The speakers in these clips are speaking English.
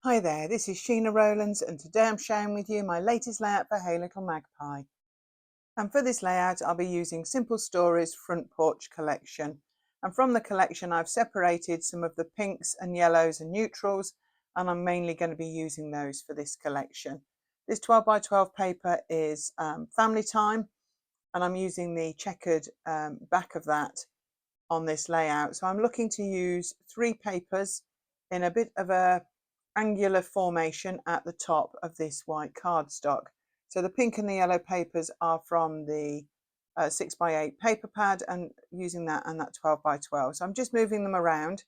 Hi there, this is Sheena Rowlands and today I'm sharing with you my latest layout for Hey Little Magpie. And for this layout I'll be using Simple Stories Front Porch collection. And from the collection I've separated some of the pinks and yellows and neutrals, and I'm mainly going to be using those for this collection. This 12 by 12 paper is family time, and I'm using the checkered back of that on this layout. So I'm looking to use 3 papers in a bit of a angular formation at the top of this white cardstock. So the pink and the yellow papers are from the 6 by 8 paper pad, and using that and that 12 by 12. So I'm just moving them around.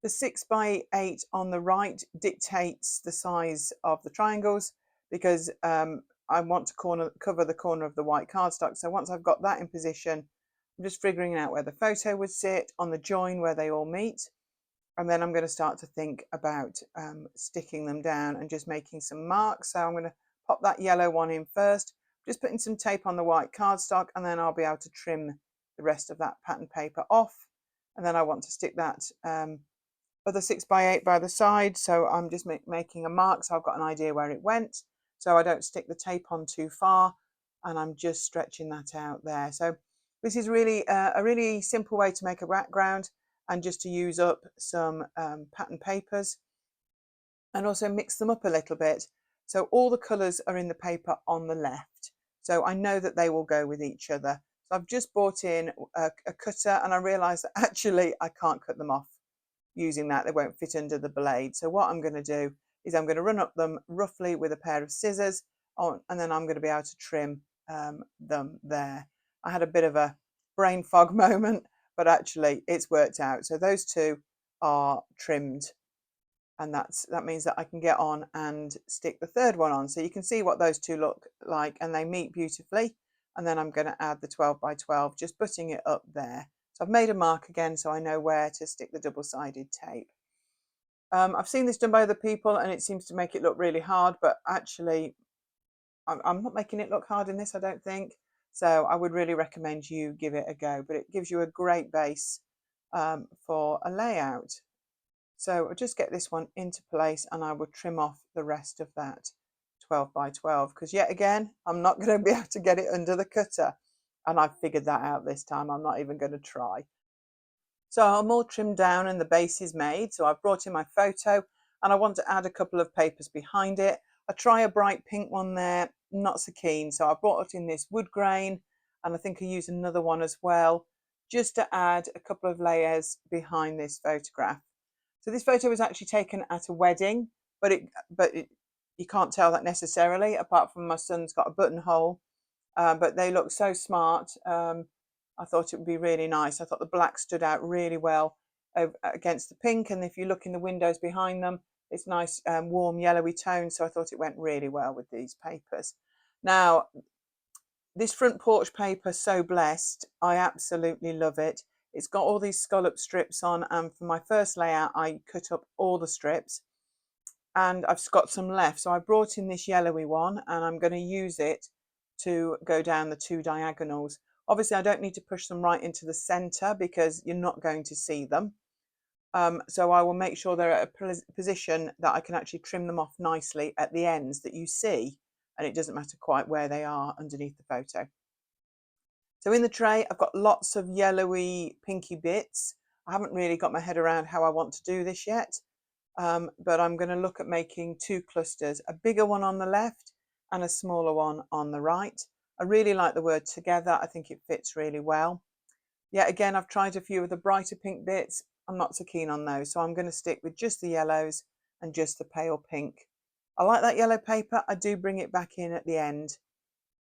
The 6 by 8 on the right dictates the size of the triangles because I want to cover the corner of the white cardstock. So once I've got that in position, I'm just figuring out where the photo would sit on the join where they all meet. And then I'm going to start to think about sticking them down and just making some marks. So I'm going to pop that yellow one in first, just putting some tape on the white cardstock, and then I'll be able to trim the rest of that pattern paper off. And then I want to stick that other 6 by 8 by the side. So I'm just making a mark so I've got an idea where it went, so I don't stick the tape on too far, and I'm just stretching that out there. So this is really a really simple way to make a background and just to use up some pattern papers and also mix them up a little bit. So all the colours are in the paper on the left, so I know that they will go with each other. So I've just bought in a cutter, and I realised that actually I can't cut them off using that. They won't fit under the blade. So what I'm going to do is I'm going to run up them roughly with a pair of scissors on, and then I'm going to be able to trim them there. I had a bit of a brain fog moment, but actually it's worked out. So those two are trimmed, and that means that I can get on and stick the third one on. So you can see what those two look like, and they meet beautifully. And then I'm going to add the 12 by 12, just butting it up there. So I've made a mark again so I know where to stick the double-sided tape. I've seen this done by other people and it seems to make it look really hard, but actually I'm not making it look hard in this, I don't think. So I would really recommend you give it a go, but it gives you a great base for a layout. So I'll just get this one into place and I will trim off the rest of that 12 by 12, because yet again, I'm not going to be able to get it under the cutter. And I've figured that out this time. I'm not even going to try. So I'm all trimmed down and the base is made. So I've brought in my photo and I want to add a couple of papers behind it. I try a bright pink one there, not so keen. So I brought in this wood grain, and I think I use another one as well, just to add a couple of layers behind this photograph. So this photo was actually taken at a wedding, but you can't tell that necessarily, apart from my son's got a buttonhole. But they look so smart. I thought it would be really nice. I thought the black stood out really well against the pink, and if you look in the windows behind them, it's nice warm yellowy tone. So I thought it went really well with these papers. Now, this front porch paper, So Blessed, I absolutely love it. It's got all these scallop strips on, and for my first layout I cut up all the strips, and I've got some left, so I brought in this yellowy one and I'm going to use it to go down the 2 diagonals. Obviously I don't need to push them right into the center because you're not going to see them, so I will make sure they're at a position that I can actually trim them off nicely at the ends that you see, and it doesn't matter quite where they are underneath the photo. So in the tray, I've got lots of yellowy, pinky bits. I haven't really got my head around how I want to do this yet, but I'm going to look at making 2 clusters, a bigger one on the left and a smaller one on the right. I really like the word together. I think it fits really well. Yet again, I've tried a few of the brighter pink bits. I'm not so keen on those, so I'm going to stick with just the yellows and just the pale pink. I like that yellow paper. I do bring it back in at the end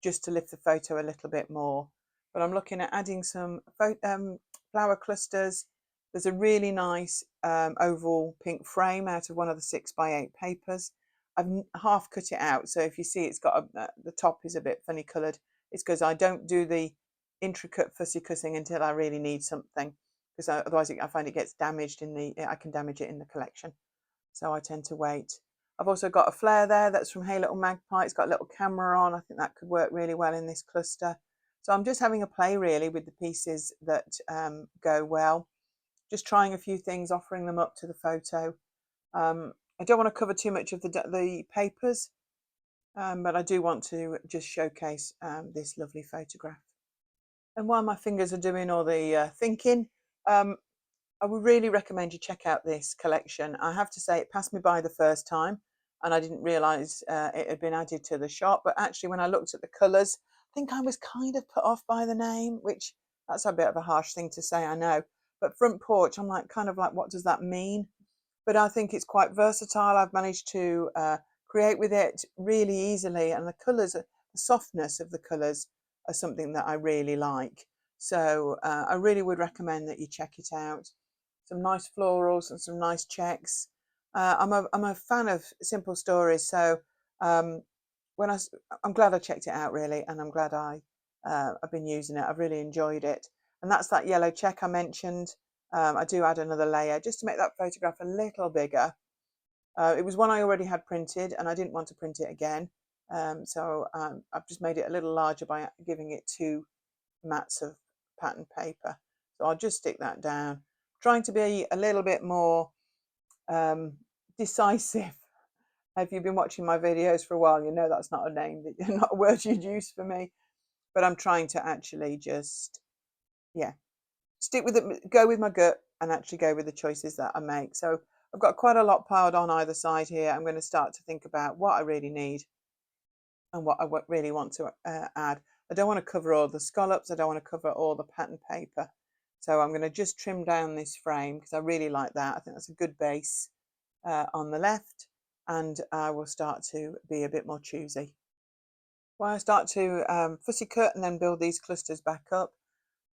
just to lift the photo a little bit more. But I'm looking at adding some flower clusters. There's a really nice oval pink frame out of one of the 6 by 8 papers. I've half cut it out, so if you see it's got the top is a bit funny coloured, it's because I don't do the intricate fussy cutting until I really need something, because otherwise I find it gets damaged I can damage it in the collection. So I tend to wait. I've also got a flare there that's from Hey Little Magpie. It's got a little camera on. I think that could work really well in this cluster. So I'm just having a play really with the pieces that go well. Just trying a few things, offering them up to the photo. I don't want to cover too much of the papers, but I do want to just showcase this lovely photograph. And while my fingers are doing all the thinking, I would really recommend you check out this collection. I have to say it passed me by the first time and I didn't realise it had been added to the shop. But actually when I looked at the colours, I think I was kind of put off by the name, which that's a bit of a harsh thing to say, I know. But Front Porch, I'm like, kind of like, what does that mean? But I think it's quite versatile. I've managed to create with it really easily, and the colours, the softness of the colours are something that I really like. So I really would recommend that you check it out. Some nice florals and some nice checks. I'm a fan of simple stories, so um, I'm glad I checked it out really, and I'm glad I've been using it. I've really enjoyed it, and that's that yellow check I mentioned. I do add another layer just to make that photograph a little bigger. It was one I already had printed and I didn't want to print it again. So I've just made it a little larger by giving it 2 mats of pattern paper. So I'll just stick that down, trying to be a little bit more decisive. If you've been watching my videos for a while, you know that's not a name, not a word you'd use for me. But I'm trying to actually just, yeah, stick with it, go with my gut and actually go with the choices that I make. So I've got quite a lot piled on either side here. I'm going to start to think about what I really need and what I really want to add. I don't want to cover all the scallops. I don't want to cover all the pattern paper. So I'm going to just trim down this frame because I really like that. I think that's a good base on the left, and I will start to be a bit more choosy. While I start to fussy cut and then build these clusters back up,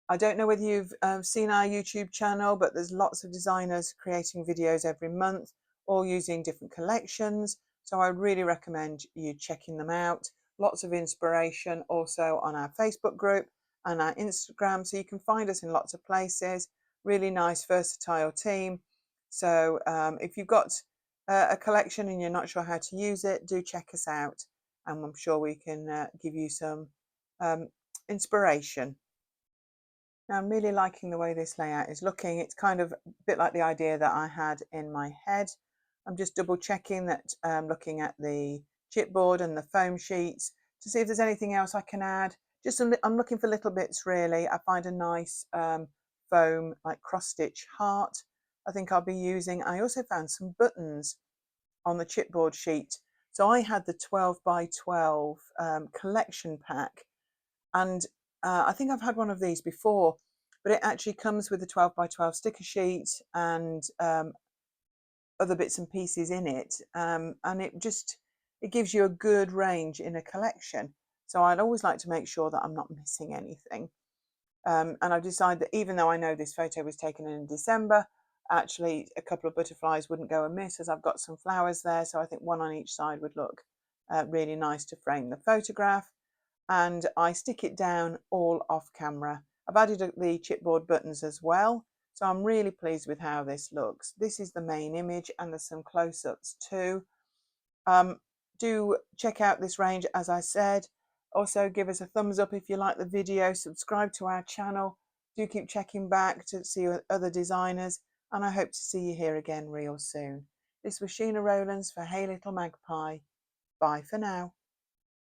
I don't know whether you've seen our YouTube channel, but there's lots of designers creating videos every month, all using different collections. So I really recommend you checking them out. Lots of inspiration also on our Facebook group and our Instagram. So you can find us in lots of places. Really nice, versatile team. So if you've got a collection and you're not sure how to use it, do check us out. And I'm sure we can give you some inspiration. Now I'm really liking the way this layout is looking. It's kind of a bit like the idea that I had in my head. I'm just double checking that, looking at the chipboard and the foam sheets to see if there's anything else I can add. I'm looking for little bits really. I find a nice foam like cross stitch heart I think I'll be using. I also found some buttons on the chipboard sheet. So I had the 12 by 12 collection pack, and I think I've had one of these before, but it actually comes with a 12 by 12 sticker sheet and other bits and pieces in it. And it gives you a good range in a collection. So I'd always like to make sure that I'm not missing anything. And I've decided that even though I know this photo was taken in December, actually a couple of butterflies wouldn't go amiss as I've got some flowers there. So I think one on each side would look really nice to frame the photograph. And I stick it down all off camera. I've added the chipboard buttons as well, so I'm really pleased with how this looks. This is the main image and there's some close-ups too. Do check out this range as I said. Also give us a thumbs up if you like the video, subscribe to our channel, do keep checking back to see other designers, and I hope to see you here again real soon. This was Sheena Rowlands for Hey Little Magpie. Bye for now.